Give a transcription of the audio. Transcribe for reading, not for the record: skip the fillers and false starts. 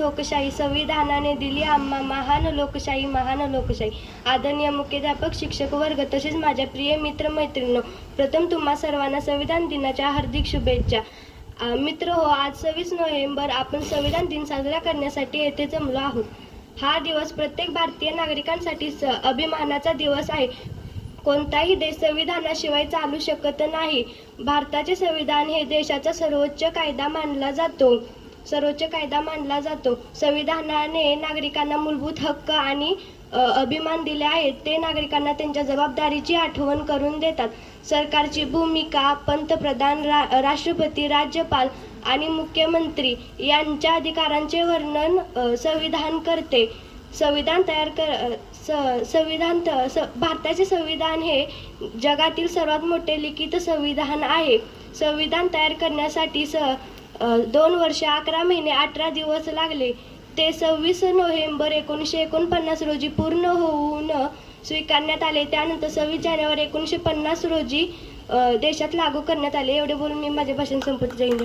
ठोकशाही संविधानाने दिली आम्हा महान लोकशाही महान लोकशाही। आदरणीय मुख्याध्यापक, शिक्षक वर्ग तसेच माझ्या प्रिय मित्र मैत्रिणींनो, प्रथम तुम्हा सर्वांना संविधान दिनाच्या हार्दिक शुभेच्छा। मित्र हो, आज 26 नोव्हेंबर आपण संविधान दिन साजरा करण्यासाठी येथे जमलो आहोत। हा दिवस प्रत्येक भारतीय नागरिकांसाठी अभिमानाचा दिवस आहे। कोणताही देश संविधानाशिवाय चालू शकत नाही। भारताचे संविधान हे देशाचा सर्वोच्च कायदा मानला जातो। संविधानाने नागरिकांना मूलभूत हक्क आणि अभिमान दिले आहेत। ते नागरिकांना त्यांच्या जबाबदारीची आठवण करून देतात। सरकारची भूमिका पंतप्रधान, राष्ट्रपती, राज्यपाल आणि मुख्यमंत्री यांच्या अधिकारांचे वर्णन संविधान करते। भारताचे संविधान हे जगातील सर्वात मोठे लिखित संविधान आहे। संविधान तयार करण्यासाठी 2 वर्ष 11 महिने 18 दिवस लागले। ते 26 नोव्हेंबर 1949 रोजी पूर्ण होऊन स्वीकारण्यात आले। त्यानंतर 26 जानेवारी 1950 रोजी देशात लागू करण्यात आले। एवढे बोलून मी माझे भाषण संपवते। जय हिंद.